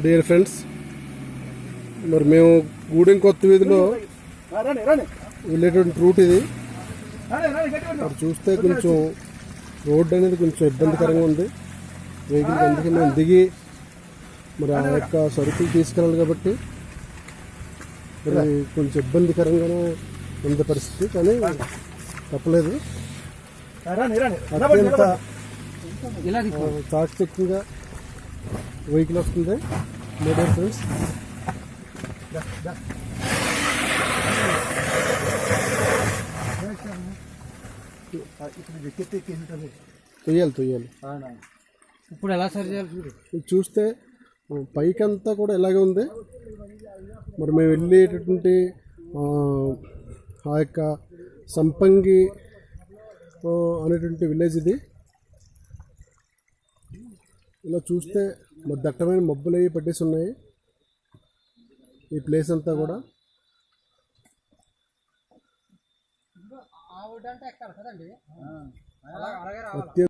Dear friends, మరి మేము గూడెం కొత్త వీధిలో వెళ్ళేటువంటి రూట్ ఇది. మరి చూస్తే కొంచెం రోడ్డు అనేది కొంచెం ఇబ్బందికరంగా ఉంది వెహికల్కి. అందుకే మేము దిగి మరి ఆ యొక్క సరుకులు తీసుకెళ్ళాలి కాబట్టి మరి కొంచెం ఇబ్బందికరంగానే ఉంది పరిస్థితి. కానీ తప్పలేదు, అత్యంత చాకచక్యంగా వెహికల్ వస్తుంది. డియర్ ఫ్రెండ్స్, తొయ్యాలి. ఇప్పుడు ఎలా సరి చేయాలి చూడు. ఇది చూస్తే పైకంతా కూడా ఇలాగే ఉంది. మరి మేము వెళ్ళేటటువంటి ఆ యొక్క సంపంగి అనేటువంటి విలేజ్ ఇది. ఇలా చూస్తే మరి దట్టమైన మబ్బులు అవి పట్టేసి ఉన్నాయి ఈ ప్లేస్ అంతా కూడా.